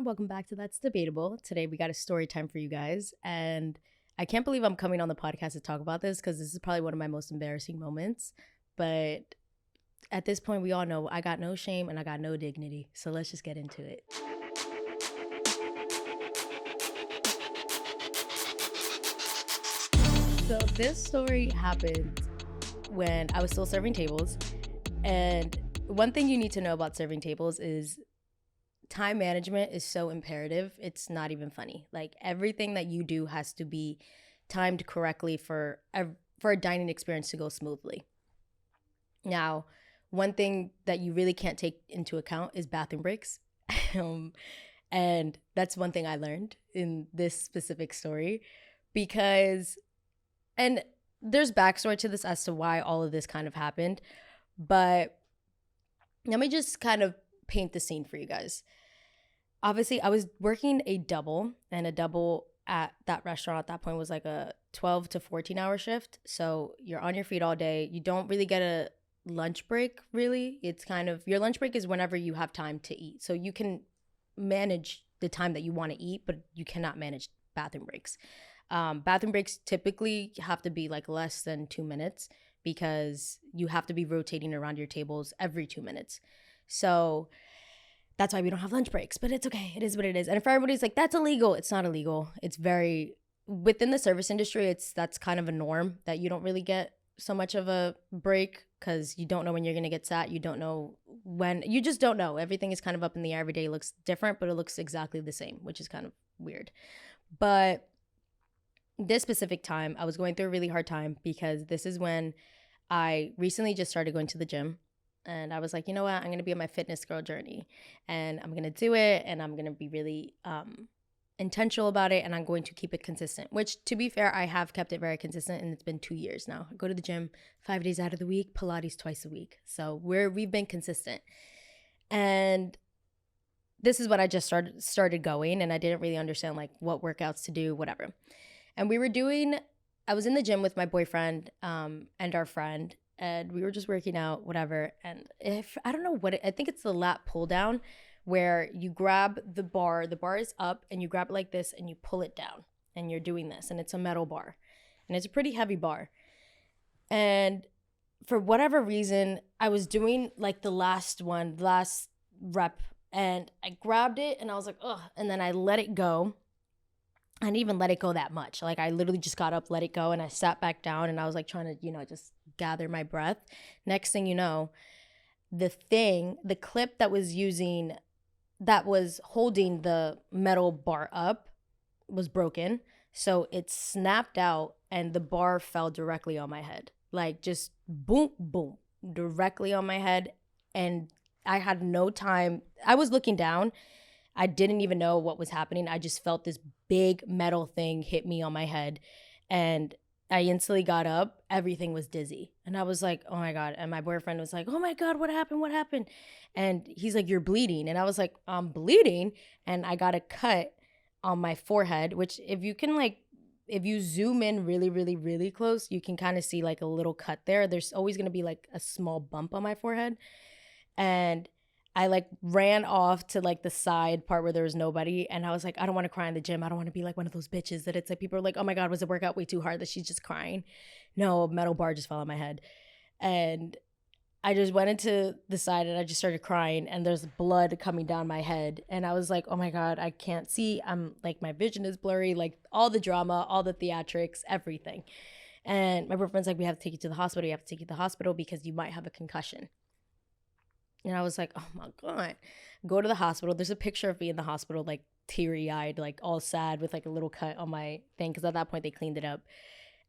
everyone. Welcome back to That's Debatable. Today we got a story time for you guys. And I can't believe I'm coming on the podcast to talk about this because this is probably one of my most embarrassing moments. But at this point, we all know I got no shame and I got no dignity. So let's just get into it. So this story happened when I was still serving tables. And one thing you need to know about serving tables is time management is so imperative. It's not even funny. Like everything that you do has to be timed correctly for a dining experience to go smoothly. Now, one thing that you really can't take into account is bathroom breaks. And that's one thing I learned in this specific story because, and there's backstory to this as to why all of this kind of happened. But let me just kind of paint the scene for you guys. Obviously, I was working a double, and a double at that restaurant at that point was like a 12 to 14 hour shift. So you're on your feet all day. You don't really get a lunch break, really. It's kind of, your lunch break is whenever you have time to eat. So you can manage the time that you want to eat, but you cannot manage bathroom breaks. Bathroom breaks typically have to be like less than 2 minutes because you have to be rotating around your tables every 2 minutes. So that's why we don't have lunch breaks, but it's okay. It is what it is. And if everybody's like, that's illegal, it's not illegal. It's very, within the service industry, that's kind of a norm that you don't really get so much of a break because you don't know when you're going to get sat. You don't know when, you just don't know. Everything is kind of up in the air. Every day looks different, but it looks exactly the same, which is kind of weird. But this specific time, I was going through a really hard time because this is when I recently just started going to the gym. And I was like, you know what? I'm going to be on my fitness girl journey and I'm going to do it. And I'm going to be really intentional about it. And I'm going to keep it consistent, which to be fair, I have kept it very consistent. And it's been 2 years now. I go to the gym 5 days out of the week, Pilates twice a week. So we've been consistent. And this is when I just started going. And I didn't really understand like what workouts to do, whatever. And I was in the gym with my boyfriend and our friend. And we were just working out, whatever. And I don't know I think it's the lat pull down where you grab the bar is up and you grab it like this and you pull it down and you're doing this and it's a metal bar and it's a pretty heavy bar. And for whatever reason, I was doing like the last rep and I grabbed it and I was like, ugh. And then I let it go. I didn't even let it go that much. Like I literally just got up, let it go, and I sat back down and I was like trying to, just gather my breath. Next thing you know, the clip that was holding the metal bar up was broken. So it snapped out and the bar fell directly on my head. Like just boom, boom, directly on my head. And I had no time. I was looking down. I didn't even know what was happening. I just felt this big metal thing hit me on my head and I instantly got up. Everything was dizzy. And I was like, oh my God. And my boyfriend was like, oh my God, what happened? What happened? And he's like, you're bleeding. And I was like, I'm bleeding. And I got a cut on my forehead, which if you zoom in really, really, really close, you can kind of see like a little cut there. There's always going to be like a small bump on my forehead. And I like ran off to like the side part where there was nobody. And I was like, I don't want to cry in the gym. I don't want to be like one of those bitches that it's like people are like, oh my God, was the workout way too hard that she's just crying? No, a metal bar just fell on my head. And I just went into the side and I just started crying and there's blood coming down my head. And I was like, oh my God, I can't see. I'm like, my vision is blurry, like all the drama, all the theatrics, everything. And my boyfriend's like, we have to take you to the hospital. You have to take you to the hospital because you might have a concussion. And I was like, oh my God, go to the hospital. There's a picture of me in the hospital, like teary-eyed, like all sad with like a little cut on my thing. Because at that point they cleaned it up.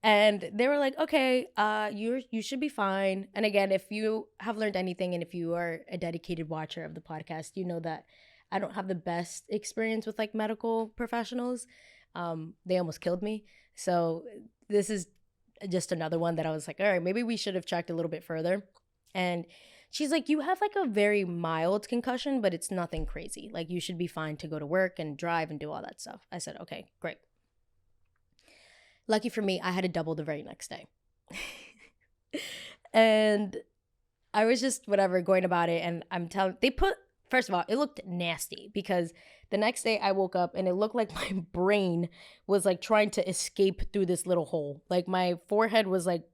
And they were like, okay, you should be fine. And again, if you have learned anything and if you are a dedicated watcher of the podcast, you know that I don't have the best experience with like medical professionals. They almost killed me. So this is just another one that I was like, all right, maybe we should have checked a little bit further. And she's like, you have like a very mild concussion, but it's nothing crazy. Like you should be fine to go to work and drive and do all that stuff. I said, okay, great. Lucky for me, I had a double the very next day. And I was just whatever going about it. And first of all, it looked nasty because The next day I woke up and it looked like my brain was like trying to escape through this little hole. Like my forehead was like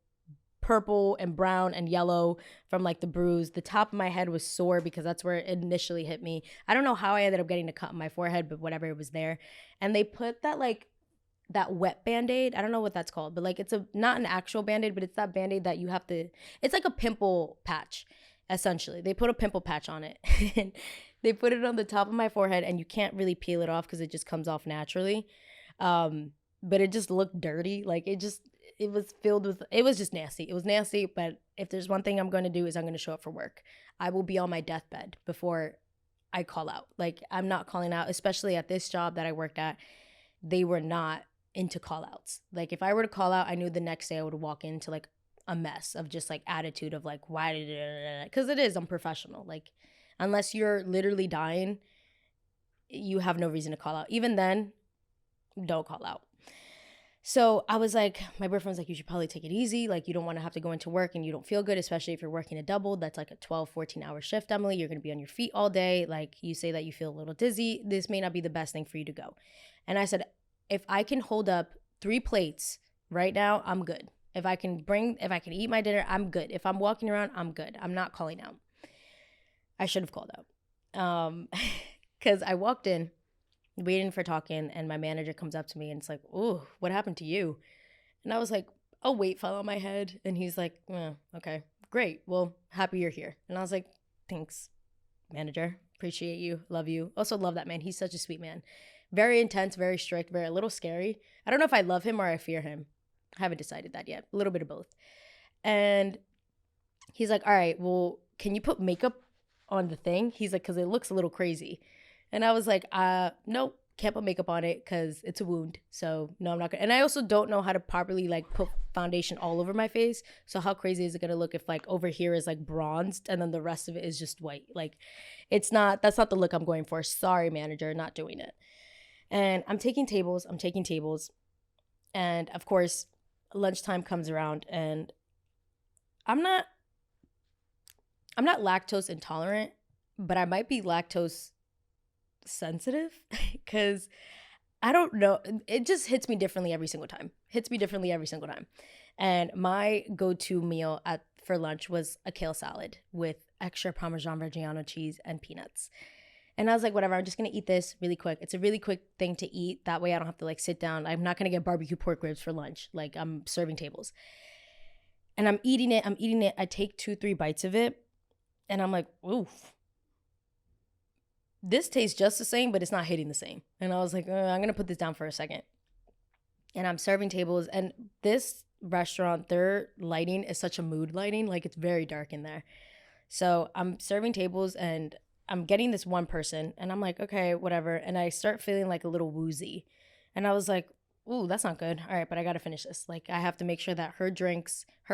purple and brown and yellow from like the bruise. The top of my head was sore because that's where it initially hit me. I don't know how I ended up getting a cut in my forehead, but whatever, it was there. And they put that like that wet band-aid. I don't know what that's called, but like it's a not an actual band-aid, but it's that band-aid that you have to, it's like a pimple patch, essentially. They put a pimple patch on it. And they put it on the top of my forehead and you can't really peel it off because it just comes off naturally. But it just looked dirty. Like it was filled with, it was just nasty. It was nasty, but if there's one thing I'm going to do is I'm going to show up for work. I will be on my deathbed before I call out. Like I'm not calling out, especially at this job that I worked at. They were not into call outs. Like if I were to call out, I knew the next day I would walk into like a mess of just like attitude of like, why did it, because it is unprofessional. Like unless you're literally dying, you have no reason to call out. Even then, don't call out. So I was like, my boyfriend was like, you should probably take it easy. Like you don't want to have to go into work and you don't feel good, especially if you're working a double. That's like a 12, 14-hour shift, Emily. You're going to be on your feet all day. Like you say that you feel a little dizzy. This may not be the best thing for you to go. And I said, if I can hold up 3 plates right now, I'm good. If I can eat my dinner, I'm good. If I'm walking around, I'm good. I'm not calling out. I should have called out. Because I walked in waiting for talking and my manager comes up to me and it's like, "Ooh, what happened to you?" And I was like, "A weight fell on my head." And he's like, "Okay, great. Well, happy you're here." And I was like, "Thanks, manager. Appreciate you. Love you." Also love that man. He's such a sweet man. Very intense, very strict, very a little scary. I don't know if I love him or I fear him. I haven't decided that yet. A little bit of both. And he's like, "All right, well, can you put makeup on the thing?" He's like, "Because it looks a little crazy." And I was like, nope, can't put makeup on it because it's a wound. So no, I'm not gonna. And I also don't know how to properly like put foundation all over my face. So how crazy is it gonna look if like over here is like bronzed and then the rest of it is just white? Like that's not the look I'm going for. Sorry, manager, not doing it. And I'm taking tables. And of course, lunchtime comes around and I'm not lactose intolerant, but I might be lactose sensitive because I don't know. It just hits me differently every single time. And my go-to meal for lunch was a kale salad with extra Parmesan Reggiano cheese and peanuts. And I was like, whatever, I'm just going to eat this really quick. It's a really quick thing to eat. That way I don't have to like sit down. I'm not going to get barbecue pork ribs for lunch. Like I'm serving tables. And I'm eating it. I take 2-3 bites of it. And I'm like, oof. This tastes just the same, but it's not hitting the same. And I was like, I'm going to put this down for a second. And I'm serving tables. And this restaurant, their lighting is such a mood lighting. Like it's very dark in there. So I'm serving tables and I'm getting this one person. And I'm like, okay, whatever. And I start feeling like a little woozy. And I was like, ooh, that's not good. All right, but I got to finish this. Like I have to make sure that her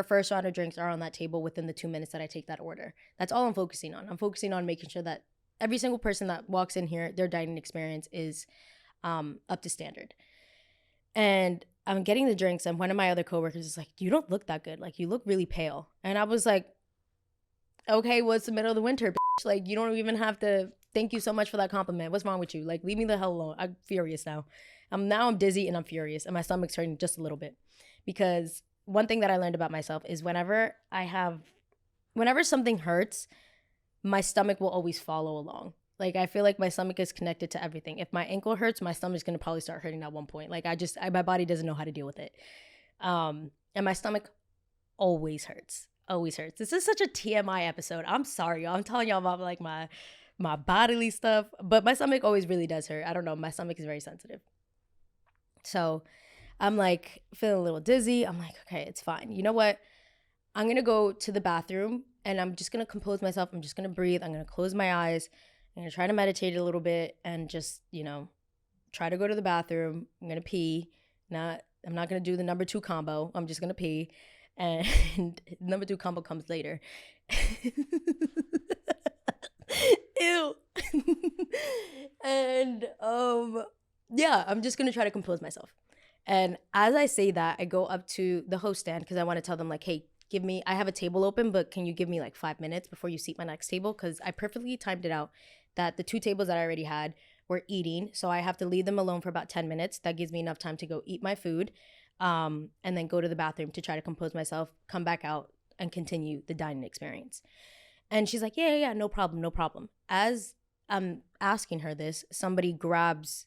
first round of drinks are on that table within the 2 minutes that I take that order. That's all I'm focusing on. I'm focusing on making sure that every single person that walks in here, their dining experience is up to standard. And I'm getting the drinks, and one of my other coworkers is like, "You don't look that good. Like, you look really pale." And I was like, "Okay, well, it's the middle of the winter, bitch. Like, you don't even have to. Thank you so much for that compliment. What's wrong with you? Like, leave me the hell alone. I'm furious now. I'm dizzy and I'm furious, and my stomach's hurting just a little bit, because one thing that I learned about myself is whenever something hurts, my stomach will always follow along. Like I feel like my stomach is connected to everything. If my ankle hurts, my stomach's gonna probably start hurting at one point. Like my body doesn't know how to deal with it. And my stomach always hurts. Always hurts. This is such a TMI episode. I'm sorry, y'all. I'm telling y'all about like my bodily stuff, but my stomach always really does hurt. I don't know. My stomach is very sensitive. So I'm like feeling a little dizzy. I'm like, okay, it's fine. You know what? I'm going to go to the bathroom and I'm just going to compose myself. I'm just going to breathe. I'm going to close my eyes. I'm going to try to meditate a little bit and just, try to go to the bathroom. I'm going to pee. I'm not going to do the number 2 combo. I'm just going to pee. And number 2 combo comes later. Ew. And yeah, I'm just going to try to compose myself. And as I say that, I go up to the host stand because I want to tell them like, hey, I have a table open, but can you give me like 5 minutes before you seat my next table? Because I perfectly timed it out that the 2 tables that I already had We're eating. So I have to leave them alone for about 10 minutes. That gives me enough time to go eat my food, and then go to the bathroom to try to compose myself, come back out, and continue the dining experience. And she's like, yeah, no problem, no problem. As I'm asking her this, somebody grabs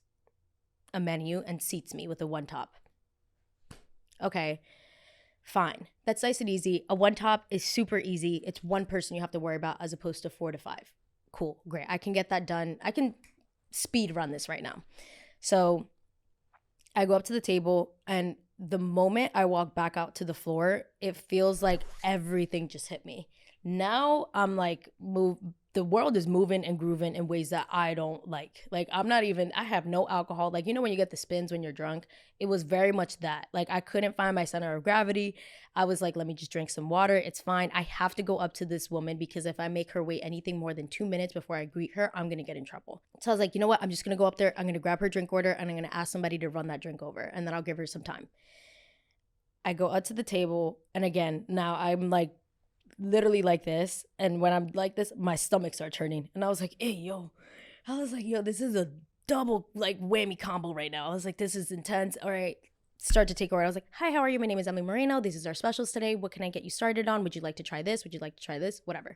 a menu and seats me with a one top. Okay, fine. That's nice and easy. A one top is super easy. It's one person you have to worry about as opposed to 4 to 5. Cool, great. I can get that done. I can speed run this right now. So I go up to the table, and the moment I walk back out to the floor, it feels like everything just hit me. Now I'm like, the world is moving and grooving in ways that I don't like. Like, I have no alcohol. Like, when you get the spins when you're drunk, it was very much that. Like, I couldn't find my center of gravity. I was like, let me just drink some water. It's fine. I have to go up to this woman because if I make her wait anything more than 2 minutes before I greet her, I'm going to get in trouble. So I was like, you know what? I'm just going to go up there. I'm going to grab her drink order, and I'm going to ask somebody to run that drink over, and then I'll give her some time. I go up to the table, and again, now I'm like, literally like this, and when I'm like this, my stomach starts hurting, and I was like, this is a double like whammy combo right now. I was like, this is intense. All right, start to take over. I was like, hi, how are you? My name is Emely Moreno. This is our specials today. What can I get you started on? Would you like to try this? Would you like to try this? Whatever.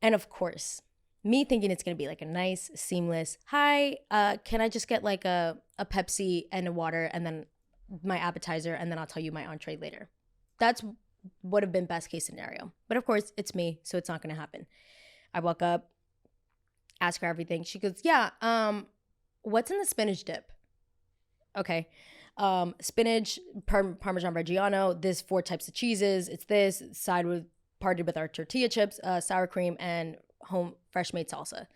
And of course, me thinking it's gonna be like a nice seamless, hi, can I just get like a Pepsi and a water, and then my appetizer, and then I'll tell you my entree later. That's would have been best case scenario. But of course, it's me, so it's not going to happen. I walk up, ask her everything. She goes, yeah, what's in the spinach dip? Okay. Spinach, Parmesan Reggiano, this 4 types of cheeses. It's this, parted with our tortilla chips, sour cream, and home fresh made salsa.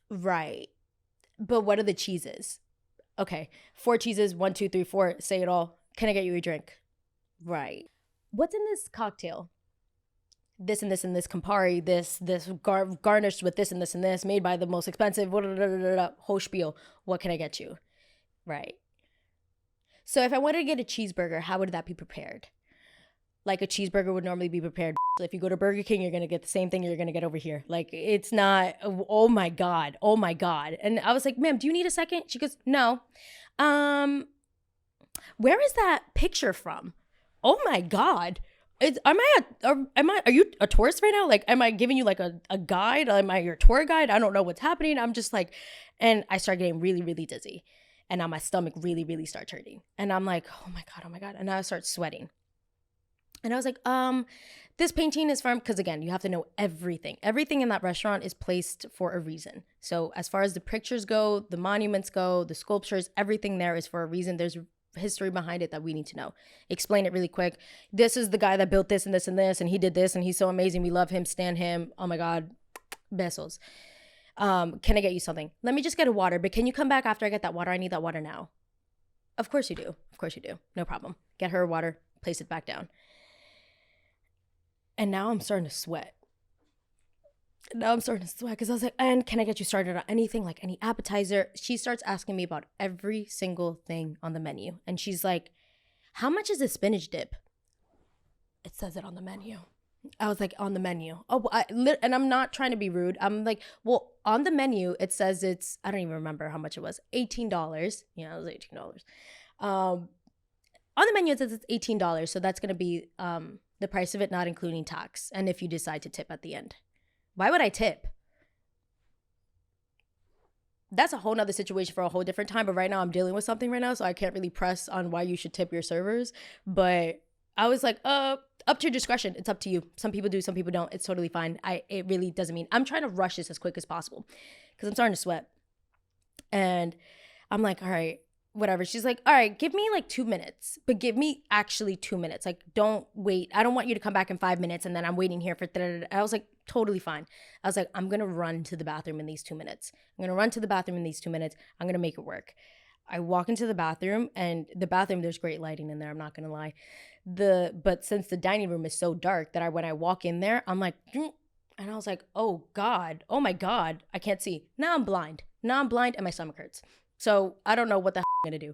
Right. But what are the cheeses? Okay, 4 cheeses, 1, 2, 3, 4, say it all. Can I get you a drink? Right. What's in this cocktail? This and this and this Campari, this garnished with this and this and this, made by the most expensive, whole spiel. What can I get you? Right. So if I wanted to get a cheeseburger, how would that be prepared? Like a cheeseburger would normally be prepared. If you go to Burger King, you're going to get the same thing you're going to get over here. Like, it's not, oh my God. And I was like, ma'am, do you need a second? She goes, no. Where is that picture from? Oh my God. Are you a tourist right now? Like, am I giving you like a guide? Am I your tour guide? I don't know what's happening. I'm just like, and I start getting really, really dizzy. And now my stomach really, really starts hurting. And I'm like, oh my God. And now I start sweating. And I was like, this painting is from, because again, you have to know everything. Everything in that restaurant is placed for a reason. So as far as the pictures go, the monuments go, the sculptures, everything there is for a reason. There's history behind it that we need to know. Explain it really quick. This is the guy that built this and this and this, and he did this, and he's so amazing. We love him, stan him. Oh my God, besos. Can I get you something? Let me just get a water, but can you come back after I get that water? I need that water now. Of course you do. No problem. Get her a water, place it back down. And now I'm starting to sweat. Because I was like, and can I get you started on anything, like any appetizer? She starts asking me about every single thing on the menu. And she's like, how much is a spinach dip? It says it on the menu. I was like, on the menu. And I'm not trying to be rude. I'm like, well, on the menu, it says I don't even remember how much it was. $18. Yeah, it was $18. On the menu, it says it's $18. So that's going to be the price of it, not including tax. And if you decide to tip at the end. Why would I tip? That's a whole nother situation for a whole different time. But right now I'm dealing with something right now. So I can't really press on why you should tip your servers. But I was like, up to your discretion. It's up to you. Some people do, some people don't. It's totally fine. It really doesn't mean, I'm trying to rush this as quick as possible because I'm starting to sweat. And I'm like, all right, whatever. She's like, all right, give me like 2 minutes, but give me actually 2 minutes. Like, don't wait. I don't want you to come back in 5 minutes and then I'm waiting here for, I was like, totally fine. I was like, I'm going to run to the bathroom in these 2 minutes. I'm going to make it work. I walk into the bathroom, and the bathroom, there's great lighting in there. I'm not going to lie. But since the dining room is so dark that when I walk in there, I'm like, and I was like, oh my God, I can't see. Now I'm blind and my stomach hurts. So I don't know what the hell I'm going to do.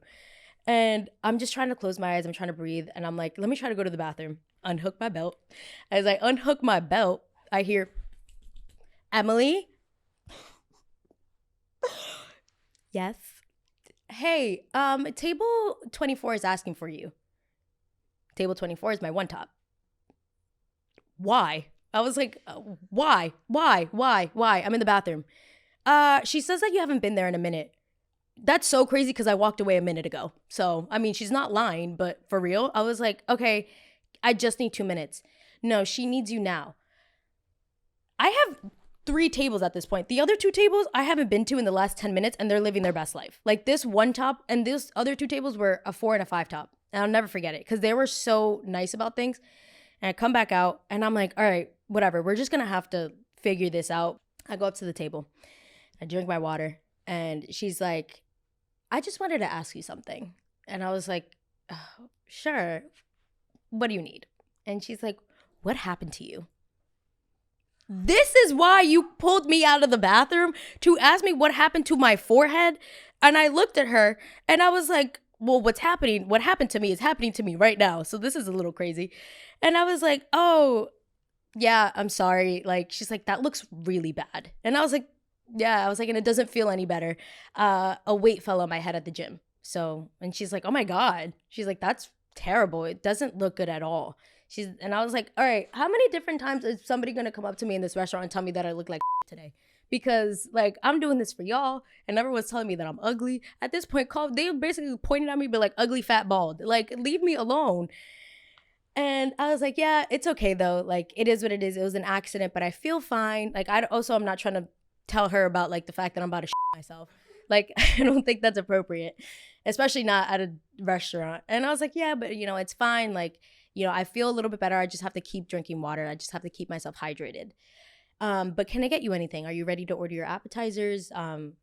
And I'm just trying to close my eyes. I'm trying to breathe. And I'm like, let me try to go to the bathroom. Unhook my belt. As I unhook my belt, I hear, Emily? Yes. Hey, table 24 is asking for you. Table 24 is my one top. Why? I was like, why? Why? I'm in the bathroom. She says that you haven't been there in a minute. That's so crazy because I walked away a minute ago. So, I mean, she's not lying, but for real, I was like, okay, I just need 2 minutes. No, she needs you now. I have 3 tables at this point. The other 2 tables I haven't been to in the last 10 minutes and they're living their best life. Like this one top and those other 2 tables were a 4 and a 5 top. And I'll never forget it because they were so nice about things. And I come back out and I'm like, all right, whatever. We're just going to have to figure this out. I go up to the table. I drink my water. And she's like, I just wanted to ask you something. And I was like, oh, sure. What do you need? And she's like, what happened to you? This is why you pulled me out of the bathroom to ask me what happened to my forehead. And I looked at her and I was like, well, what's happening? What happened to me is happening to me right now. So this is a little crazy. And I was like, oh, yeah, I'm sorry. Like, she's like, that looks really bad. And I was like, yeah, I was like, and it doesn't feel any better. A weight fell on my head at the gym. So, and she's like, oh my God. She's like, that's terrible. It doesn't look good at all. And I was like, all right, how many different times is somebody going to come up to me in this restaurant and tell me that I look like today? Because like, I'm doing this for y'all and everyone's telling me that I'm ugly. At this point, they basically pointed at me, but like ugly, fat, bald, like leave me alone. And I was like, yeah, it's okay though. Like it is what it is. It was an accident, but I feel fine. Like I'm not trying to tell her about like the fact that I'm about to shit myself. Like, I don't think that's appropriate, especially not at a restaurant. And I was like, yeah, but it's fine. Like, I feel a little bit better. I just have to keep drinking water. I just have to keep myself hydrated. But can I get you anything? Are you ready to order your appetizers,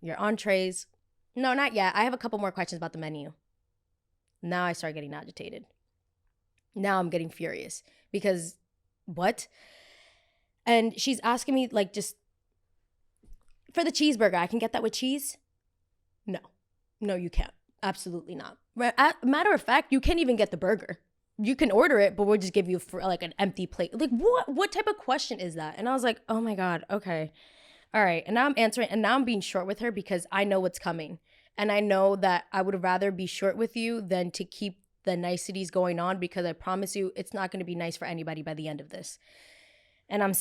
your entrees? No, not yet. I have a couple more questions about the menu. Now I start getting agitated. Now I'm getting furious because what? And she's asking me like, just for the cheeseburger, I can get that with cheese? No, you can't. Absolutely not. Matter of fact, you can't even get the burger. You can order it, but we'll just give you for like an empty plate. Like what type of question is that? And I was like, oh my God, okay. All right. And now I'm answering and now I'm being short with her because I know what's coming. And I know that I would rather be short with you than to keep the niceties going on because I promise you it's not going to be nice for anybody by the end of this. And I'm not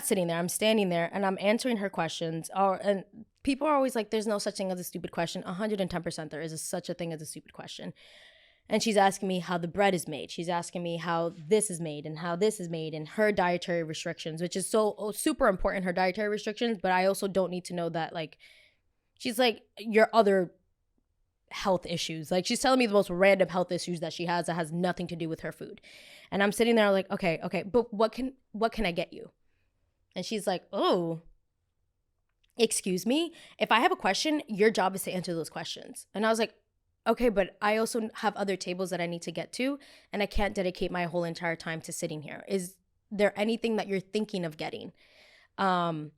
sitting there, I'm standing there and I'm answering her questions. And people are always like, there's no such thing as a stupid question. 110% there is such a thing as a stupid question. And she's asking me how the bread is made. She's asking me how this is made and how this is made and her dietary restrictions, which is so super important, her dietary restrictions. But I also don't need to know that, like, she's like, your other health issues. Like, she's telling me the most random health issues that she has that has nothing to do with her food. And I'm sitting there like, okay, but what can I get you? And she's like, oh, excuse me? If I have a question, your job is to answer those questions. And I was like, okay, but I also have other tables that I need to get to, and I can't dedicate my whole entire time to sitting here. Is there anything that you're thinking of getting? And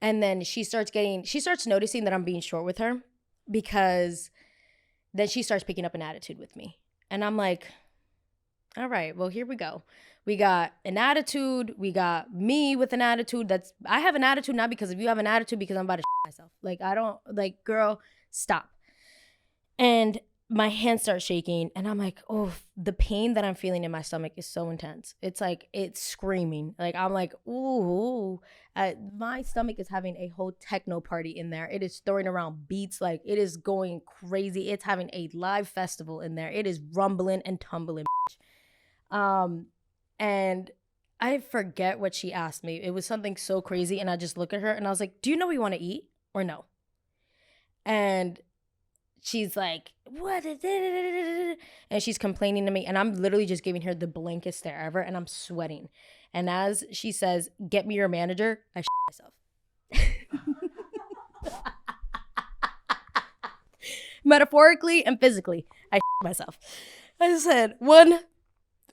then she starts noticing that I'm being short with her because then she starts picking up an attitude with me. And I'm like, all right, well, here we go. We got an attitude. We got me with an attitude. I have an attitude not because of you. I have an attitude because I'm about to shit myself. Like, I don't, like, girl, stop. And my hands start shaking and I'm like, oh, the pain that I'm feeling in my stomach is so intense. It's like, it's screaming. Like, I'm like, ooh, my stomach is having a whole techno party in there. It is throwing around beats. Like, it is going crazy. It's having a live festival in there. It is rumbling and tumbling. And I forget what she asked me. It was something so crazy. And I just look at her and I was like, do you know what you want to eat or no? And she's like, what? And she's complaining to me. And I'm literally just giving her the blankest stare ever. And I'm sweating. And as she says, get me your manager, I shit myself. Metaphorically and physically, I shit myself. I said,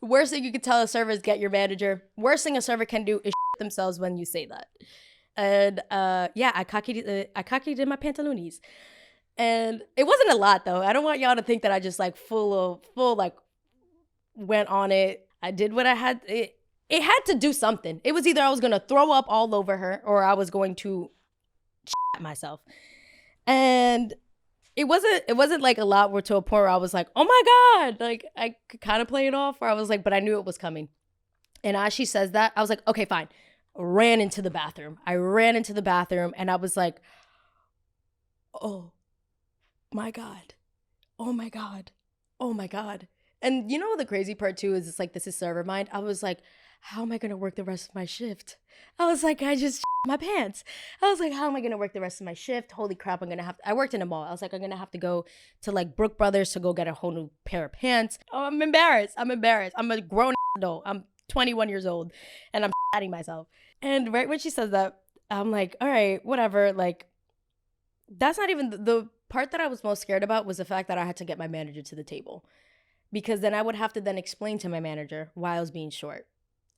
worst thing you could tell a server is get your manager. Worst thing a server can do is shit themselves when you say that. And yeah, I cockeyed in my pantalones. And it wasn't a lot though. I don't want y'all to think that I just like full like went on it. I did what I had. it had to do something. It was either I was going to throw up all over her or I was going to shit myself. And it wasn't like a lot where to a point where I was like, oh my God. Like I could kind of play it off where I was like, but I knew it was coming. And as she says that, I was like, okay, fine. Ran into the bathroom. I ran into the bathroom and I was like, oh my God. Oh my God. Oh my God. And you know the crazy part too is it's like, this is server mind. I was like, how am I going to work the rest of my shift? I was like, I just my pants. I was like, how am I going to work the rest of my shift? Holy crap, I'm going to have to, I worked in a mall. I was like, I'm going to have to go to like Brook Brothers to go get a whole new pair of pants. Oh, I'm embarrassed. I'm a grown adult. I'm 21 years old and I'm shitting myself. And right when she says that, I'm like, all right, whatever. Like, that's not even the part that I was most scared about was the fact that I had to get my manager to the table. Because then I would have to then explain to my manager why I was being short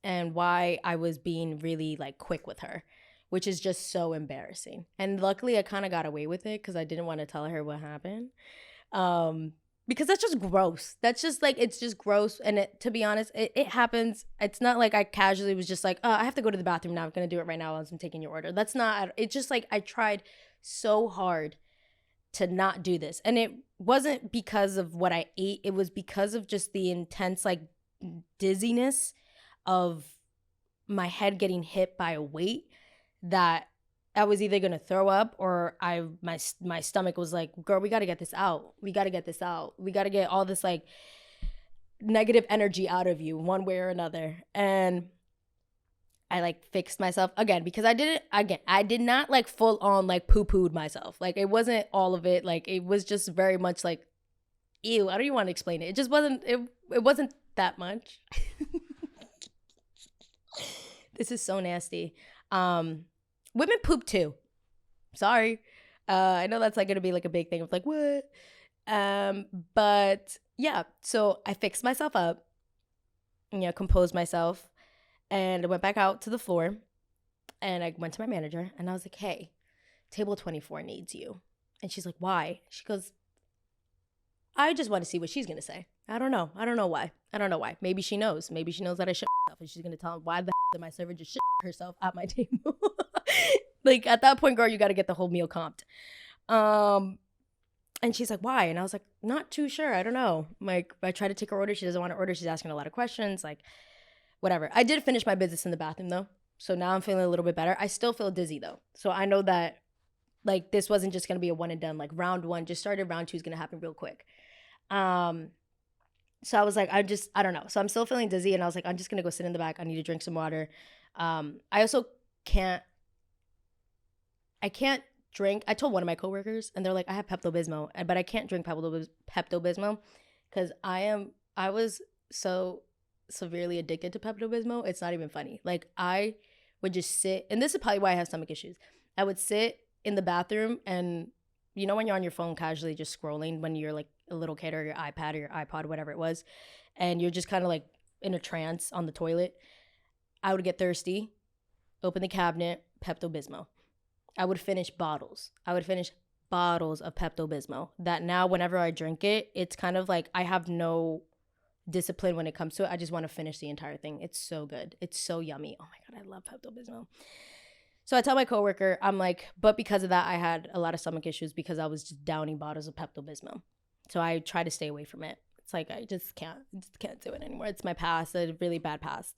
and why I was being really like quick with her, which is just so embarrassing. And luckily I kind of got away with it because I didn't want to tell her what happened. Because that's just gross. That's just like, it's just gross. And to be honest, it happens. It's not like I casually was just like, oh, I have to go to the bathroom now. I'm going to do it right now as I'm taking your order. That's not, it's just like I tried so hard to not do this. And it wasn't because of what I ate. It was because of just the intense like dizziness of my head getting hit by a weight that I was either going to throw up or my stomach was like, girl, we got to get this out. We got to get this out. We got to get all this like negative energy out of you one way or another. And I like fixed myself again because I did not like full on like poo-pooed myself. Like it wasn't all of it. Like it was just very much like, ew, I don't even want to explain it. It just wasn't, it wasn't that much. This is so nasty. Women poop too. Sorry. I know that's like going to be like a big thing of like, what? But yeah, so I fixed myself up, composed myself. And I went back out to the floor and I went to my manager and I was like, hey, table 24 needs you. And she's like, why? She goes, I just want to see what she's going to say. I don't know why. Maybe she knows. Maybe she knows that I shit myself and she's going to tell him why the did my server just shit herself at my table. Like at that point, girl, you got to get the whole meal comped. And she's like, why? And I was like, not too sure. I don't know. Like I tried to take her order. She doesn't want to order. She's asking a lot of questions. Like, whatever. I did finish my business in the bathroom though. So now I'm feeling a little bit better. I still feel dizzy though. So I know that like this wasn't just going to be a one and done. Like round one just started. Round two is going to happen real quick. So I was like, I don't know. So I'm still feeling dizzy and I was like, I'm just going to go sit in the back. I need to drink some water. I also can't drink. I told one of my coworkers and they're like, I have Pepto-Bismol, but I can't drink Pepto-Bismol because I was so severely addicted to Pepto-Bismol. It's not even funny. Like I would just sit, and this is probably why I have stomach issues. I would sit in the bathroom and you know when you're on your phone casually just scrolling when you're like a little kid or your iPad or your iPod, whatever it was, and you're just kind of like in a trance on the toilet, I would get thirsty, open the cabinet, Pepto-Bismol. I would finish bottles of Pepto-Bismol that now whenever I drink it, it's kind of like I have no discipline when it comes to it. I just want to finish the entire thing. It's so good. It's so yummy. Oh my God, I love Pepto-Bismol. So I tell my coworker, I'm like, but because of that, I had a lot of stomach issues because I was just downing bottles of Pepto-Bismol. So I try to stay away from it. It's like, I just can't do it anymore. It's my past, a really bad past.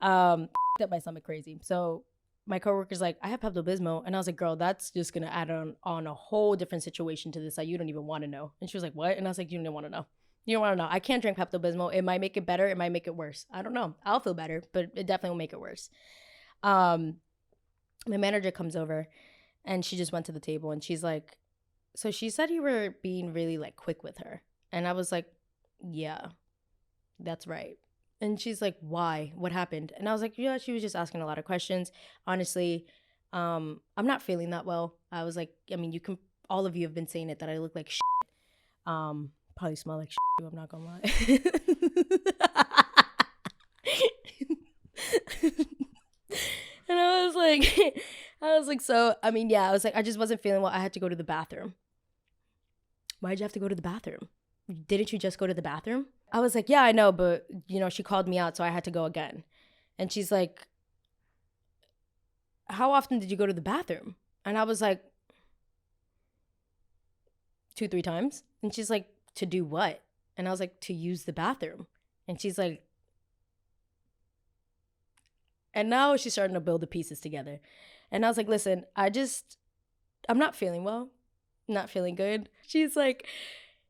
That my stomach crazy. So my coworker's like, I have Pepto-Bismol. And I was like, girl, that's just going to add on a whole different situation to this that you don't even want to know. And she was like, what? And I was like, you don't want to know. You don't want to know. I can't drink Pepto-Bismol. It might make it better. It might make it worse. I don't know. I'll feel better, but it definitely will make it worse. My manager comes over and she just went to the table and she's like, so she said you were being really like quick with her. And I was like, yeah, that's right. And she's like, why? What happened? And I was like, yeah, she was just asking a lot of questions. Honestly, I'm not feeling that well. I was like, I mean, all of you have been saying it that I look like shit. Probably smell like shit, I'm not gonna lie. And I was like, so, I mean, yeah, I was like, I just wasn't feeling well. I had to go to the bathroom. Why'd you have to go to the bathroom? Didn't you just go to the bathroom? I was like, yeah, I know, but, she called me out, so I had to go again. And she's like, how often did you go to the bathroom? And I was like, 2-3 times. And she's like, to do what? And I was like, to use the bathroom. And she's like, and now she's starting to build the pieces together. And I was like, listen, I'm not feeling well, not feeling good. She's like,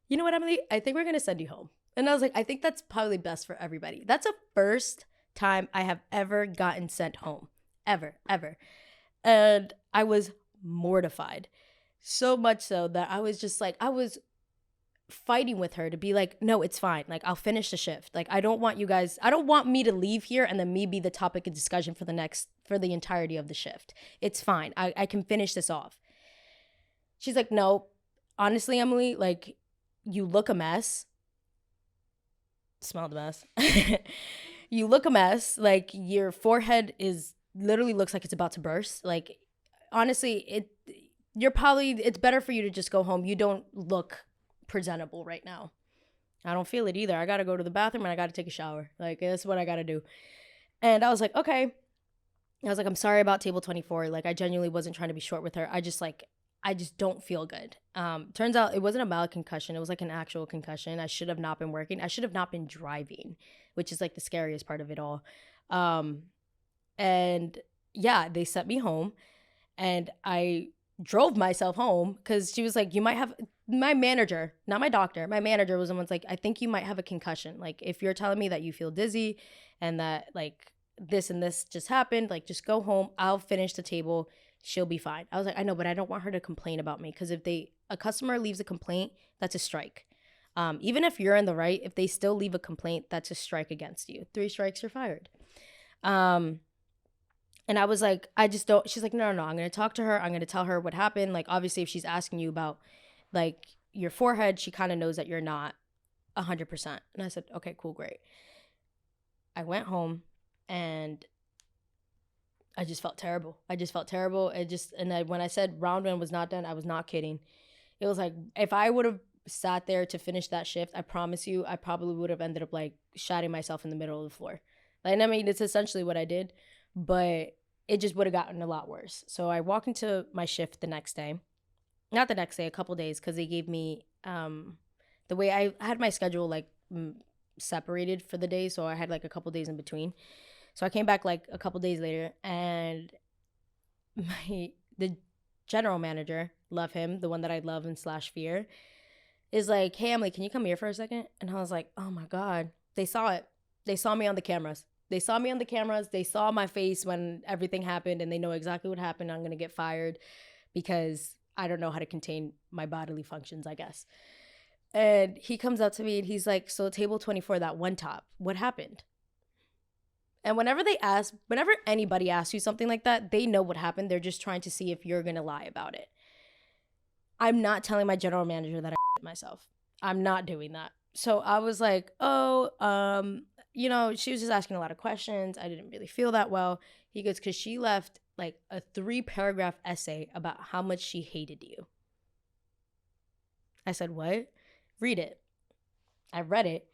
you know what, Emily? I think we're going to send you home. And I was like, I think that's probably best for everybody. That's the first time I have ever gotten sent home. Ever. And I was mortified. So much so that I was just like, I was fighting with her to be like, no, it's fine. Like, I'll finish the shift. Like, I don't want me to leave here and then me be the topic of discussion for the entirety of the shift. It's fine. I can finish this off. She's like, no, honestly, Emily, like, you look a mess. Smell the mess. You look a mess. Like, your forehead literally looks like it's about to burst. Like, honestly, it's better for you to just go home. You don't look presentable right now. I don't feel it either. I gotta go to the bathroom and I gotta take a shower. Like, that's what I gotta do. And I was like, okay. I was like, I'm sorry about table 24. Like, I genuinely wasn't trying to be short with her. I just don't feel good. Turns out it wasn't a mild concussion. It was like an actual concussion. I should have not been working. I should have not been driving, which is like the scariest part of it all. And yeah, they sent me home and I drove myself home because she was like, you might have, my manager, not my doctor, my manager was the one's like, I think you might have a concussion. Like, if you're telling me that you feel dizzy and that like this and this just happened, like, just go home. I'll finish the table. She'll be fine. I was like, I know, but I don't want her to complain about me because if a customer leaves a complaint, that's a strike. Even if you're in the right, if they still leave a complaint, that's a strike against you. 3 strikes, you're fired. And I was like, I just don't. She's like, no. I'm going to talk to her. I'm going to tell her what happened. Like, obviously, if she's asking you about like your forehead, she kind of knows that you're not 100%. And I said, okay, cool, great. I went home and I just felt terrible. When I said round 1 was not done, I was not kidding. It was like, if I would have sat there to finish that shift, I promise you, I probably would have ended up like shotting myself in the middle of the floor. Like, I mean, it's essentially what I did, but it just would have gotten a lot worse. So I walked into my shift the next day. Not the next day, a couple days, because they gave me, the way I had my schedule like separated for the day. So I had like a couple days in between. So I came back like a couple days later and the general manager, love him, the one that I love and / fear, is like, hey, Emily, can you come here for a second? And I was like, oh my God, they saw it. They saw me on the cameras. They saw my face when everything happened and they know exactly what happened. I'm going to get fired because I don't know how to contain my bodily functions, I guess. And he comes up to me and he's like, so table 24, that one top, what happened? And whenever anybody asks you something like that, they know what happened. They're just trying to see if you're going to lie about it. I'm not telling my general manager that I myself. I'm not doing that. So I was like, she was just asking a lot of questions. I didn't really feel that well. He goes, because she left like a 3-paragraph essay about how much she hated you. I said, what? Read it. I read it.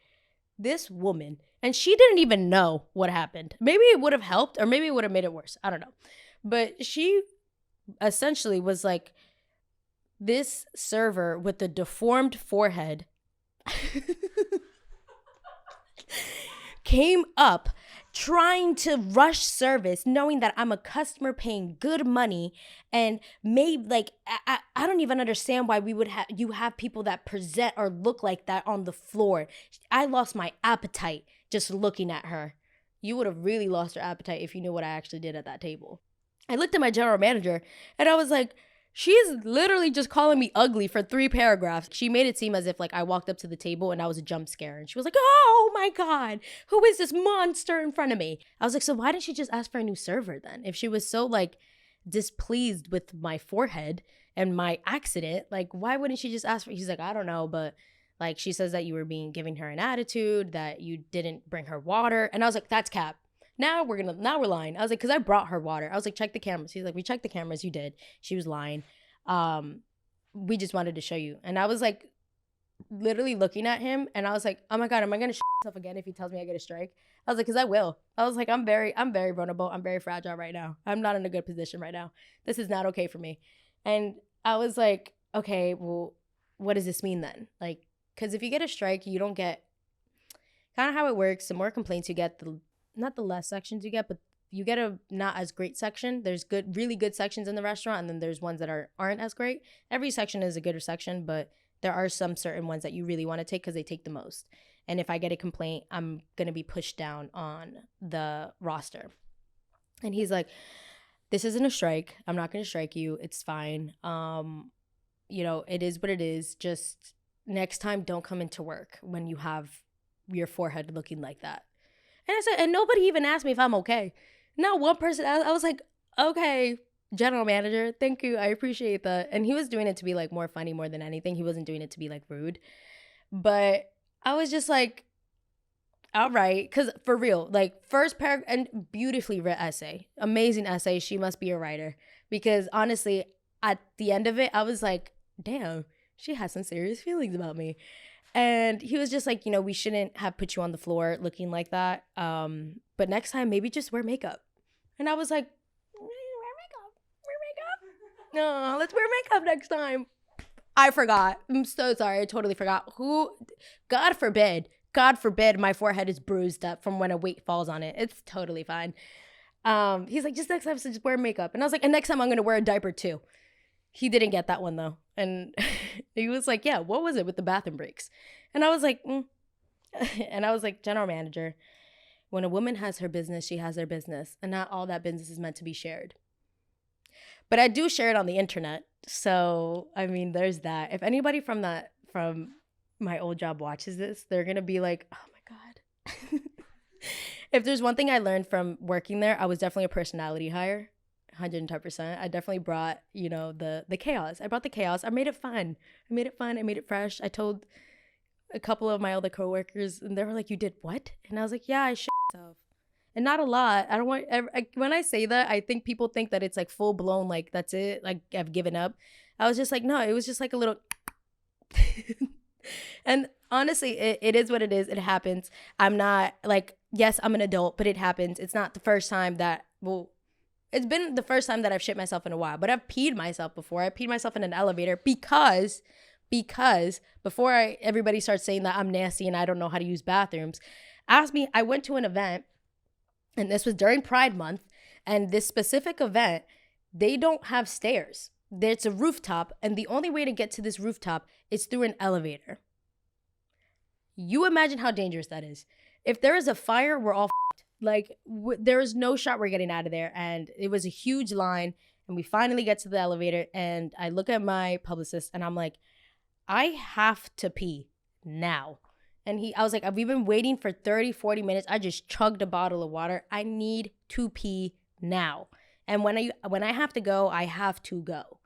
This woman, and she didn't even know what happened. Maybe it would have helped or maybe it would have made it worse. I don't know. But she essentially was like, this server with the deformed forehead came up trying to rush service, knowing that I'm a customer paying good money, and made like I don't even understand why you have people that present or look like that on the floor. I lost my appetite just looking at her. You would have really lost your appetite if you knew what I actually did at that table. I looked at my general manager and I was like, she is literally just calling me ugly for 3 paragraphs. She made it seem as if like I walked up to the table and I was a jump scare. And she was like, oh my God, who is this monster in front of me? I was like, so why didn't she just ask for a new server then? If she was so like displeased with my forehead and my accident, like why wouldn't she just ask for, he's like, I don't know, but like she says that you were giving her an attitude, that you didn't bring her water. And I was like, that's cap. Now we're lying. I was like, because I brought her water. I was like, check the cameras. He's like, we checked the cameras. You did. She was lying. We just wanted to show you. And I was like, literally looking at him, and I was like, oh my God, am I gonna shit myself again if he tells me I get a strike? I was like, because I will. I was like, I'm very vulnerable. I'm very fragile right now. I'm not in a good position right now. This is not okay for me. And I was like, okay, well, what does this mean then? Like, because if you get a strike, you don't get, kind of how it works. The more complaints you get, the not the less sections you get, but you get a not as great section. There's really good sections in the restaurant, and then there's ones that aren't as great. Every section is a gooder section, but there are some certain ones that you really want to take because they take the most. And if I get a complaint, I'm gonna be pushed down on the roster. And he's like, this isn't a strike. I'm not gonna strike you. It's fine. It is what it is. Just next time, don't come into work when you have your forehead looking like that. And I said, and nobody even asked me if I'm okay. Not one person asked. I was like, okay, general manager, thank you. I appreciate that. And he was doing it to be like more funny more than anything. He wasn't doing it to be like rude. But I was just like, all right. Because for real, like first paragraph and beautifully written essay, amazing essay. She must be a writer. Because honestly, at the end of it, I was like, damn, she has some serious feelings about me. And he was just like, we shouldn't have put you on the floor looking like that. But next time, maybe just wear makeup. And I was like, wear makeup. No, let's wear makeup next time. I forgot. I'm so sorry. I totally forgot. God forbid my forehead is bruised up from when a weight falls on it. It's totally fine. He's like, just next time, so just wear makeup. And I was like, and next time I'm going to wear a diaper too. He didn't get that one though. And he was like, yeah, what was it with the bathroom breaks? And I was like, And I was like, general manager, when a woman has her business, she has her business. And not all that business is meant to be shared. But I do share it on the internet. So, I mean, there's that. If anybody from my old job watches this, they're going to be like, oh my God. If there's one thing I learned from working there, I was definitely a personality hire. 110%. I definitely brought, the chaos. I brought the chaos. I made it fun. I made it fresh. I told a couple of my other coworkers, and they were like, you did what? And I was like, yeah, I shit myself. And not a lot. I don't want, when I say that, I think people think that it's like full blown, like that's it. Like I've given up. I was just like, no, it was just like a little. And honestly, it is what it is. It happens. I'm not like, yes, I'm an adult, but it happens. It's not the first time it's been the first time that I've shit myself in a while, but I've peed myself before. I peed myself in an elevator because before everybody starts saying that I'm nasty and I don't know how to use bathrooms, ask me, I went to an event, and this was during Pride Month, and this specific event, they don't have stairs. It's a rooftop, and the only way to get to this rooftop is through an elevator. You imagine how dangerous that is. If there is a fire, we're all like, there is no shot we're getting out of there. And it was a huge line. And we finally get to the elevator. And I look at my publicist and I'm like, I have to pee now. And I was like, we've been waiting for 30, 40 minutes. I just chugged a bottle of water. I need to pee now. And when I have to go, I have to go.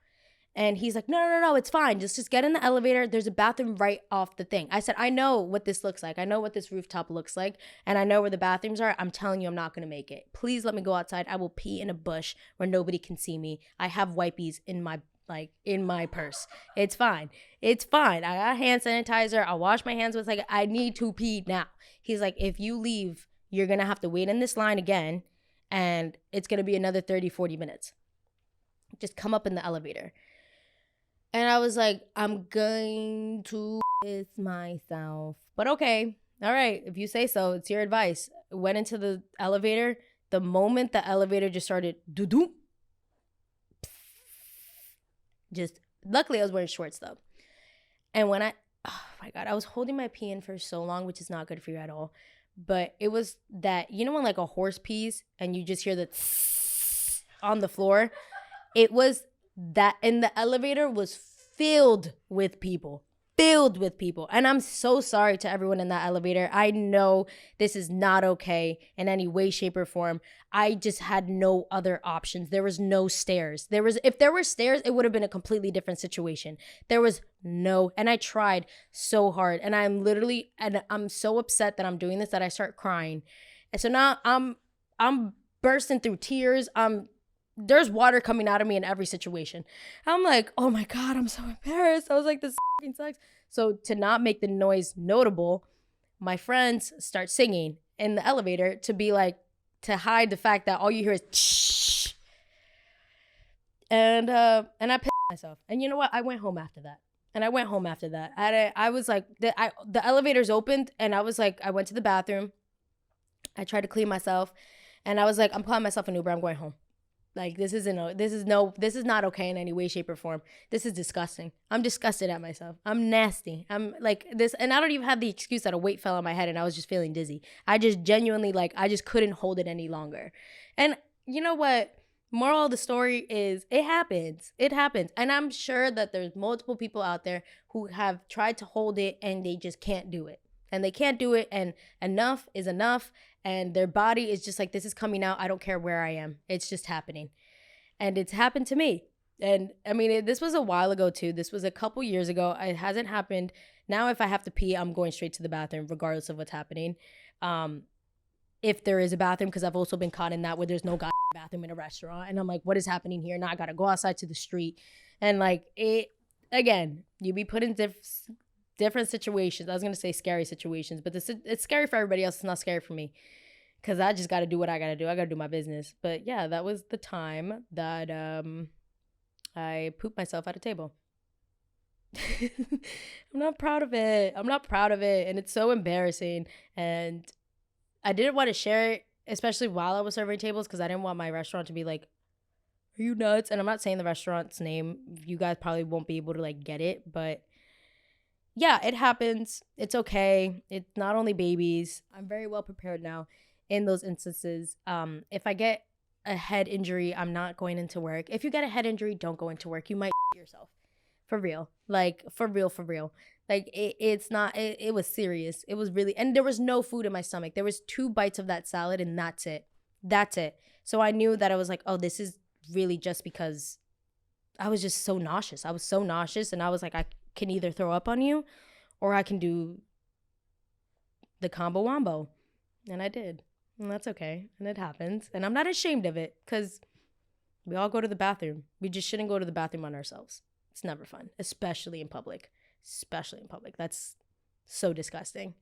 And he's like, no, it's fine. Just get in the elevator. There's a bathroom right off the thing. I said, I know what this looks like. I know what this rooftop looks like. And I know where the bathrooms are. I'm telling you, I'm not going to make it. Please let me go outside. I will pee in a bush where nobody can see me. I have wipies in my purse. It's fine. It's fine. I got hand sanitizer. I'll wash my hands with I need to pee now. He's like, if you leave, you're going to have to wait in this line again. And it's going to be another 30, 40 minutes. Just come up in the elevator. And I was like, I'm going to piss myself. But okay. All right. If you say so, it's your advice. Went into the elevator. The moment the elevator just started, doo-doo. Luckily I was wearing shorts though. And when oh my God, I was holding my pee in for so long, which is not good for you at all. But it was that, when like a horse pees and you just hear the on the floor? It was that, and the elevator was filled with people. And I'm so sorry to everyone in that elevator. I know this is not okay in any way, shape, or form. I just had no other options. There was no stairs. If there were stairs, it would have been a completely different situation. There was no, and I tried so hard. And I'm so upset that I'm doing this that I start crying. And so now I'm bursting through tears. I'm there's water coming out of me in every situation. I'm like, oh my God, I'm so embarrassed. I was like, this fucking sucks. So to not make the noise notable, my friends start singing in the elevator to be like, to hide the fact that all you hear is shh. And I pissed myself. And you know what? I went home after that. I was like, the elevators opened, and I was like, I went to the bathroom. I tried to clean myself, and I was like, I'm calling myself an Uber. I'm going home. Like, this is not okay in any way, shape, or form. This is disgusting. I'm disgusted at myself. I'm nasty. I'm like this, and I don't even have the excuse that a weight fell on my head and I was just feeling dizzy. I just genuinely, like, I just couldn't hold it any longer. And you know what? Moral of the story is, it happens. It happens. And I'm sure that there's multiple people out there who have tried to hold it and they just can't do it. And they can't do it, and enough is enough. And their body is just like, this is coming out. I don't care where I am. It's just happening. And it's happened to me. And I mean, this was a while ago too. This was a couple years ago. It hasn't happened. Now, if I have to pee, I'm going straight to the bathroom, regardless of what's happening. If there is a bathroom, because I've also been caught in that where there's no bathroom in a restaurant. And I'm like, what is happening here? Now I got to go outside to the street. And like, it, again, you be put in different situations. I was going to say scary situations, but it's scary for everybody else. It's not scary for me, because I just got to do what I got to do. I got to do my business. But yeah, that was the time that I pooped myself at a table. I'm not proud of it. And it's so embarrassing. And I didn't want to share it, especially while I was serving tables, because I didn't want my restaurant to be like, are you nuts? And I'm not saying the restaurant's name. You guys probably won't be able to like get it, but yeah, it happens. It's okay. It's not only babies. I'm very well prepared now in those instances. If I get a head injury, I'm not going into work. If you get a head injury, don't go into work. You might yourself. For real. Like, for real. Like, it was serious. It was really, and there was no food in my stomach. There was 2 bites of that salad, and that's it. So I knew that I was like, oh, this is really just because I was just so nauseous. I was so nauseous, and I was like, I can either throw up on you or I can do the combo wombo. And I did. And that's okay. And it happens. And I'm not ashamed of it, because we all go to the bathroom. We just shouldn't go to the bathroom on ourselves. It's never fun, especially in public. That's so disgusting.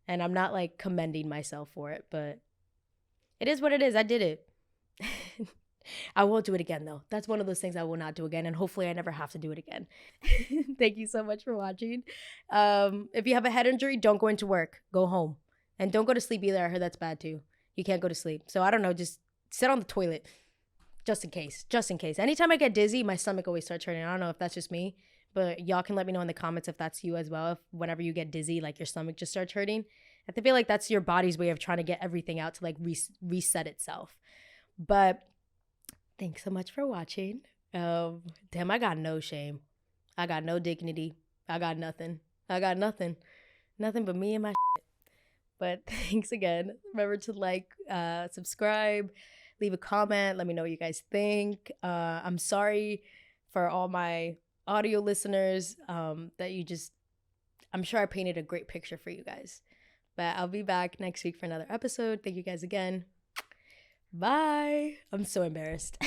And I'm not like commending myself for it, but it is what it is. I did it. I won't do it again, though. That's one of those things I will not do again, and hopefully I never have to do it again. Thank you so much for watching. If you have a head injury, don't go into work. Go home. And don't go to sleep either. I heard that's bad too. You can't go to sleep. So I don't know, just sit on the toilet just in case. Anytime I get dizzy, my stomach always starts hurting. I don't know if that's just me, but y'all can let me know in the comments if that's you as well. If whenever you get dizzy, like your stomach just starts hurting. I feel like that's your body's way of trying to get everything out to like reset itself. But thanks so much for watching. Damn, I got no shame. I got no dignity. I got nothing. Nothing but me and my shit. But thanks again. Remember to like, subscribe, leave a comment. Let me know what you guys think. I'm sorry for all my audio listeners that I'm sure I painted a great picture for you guys. But I'll be back next week for another episode. Thank you guys again. Bye. I'm so embarrassed.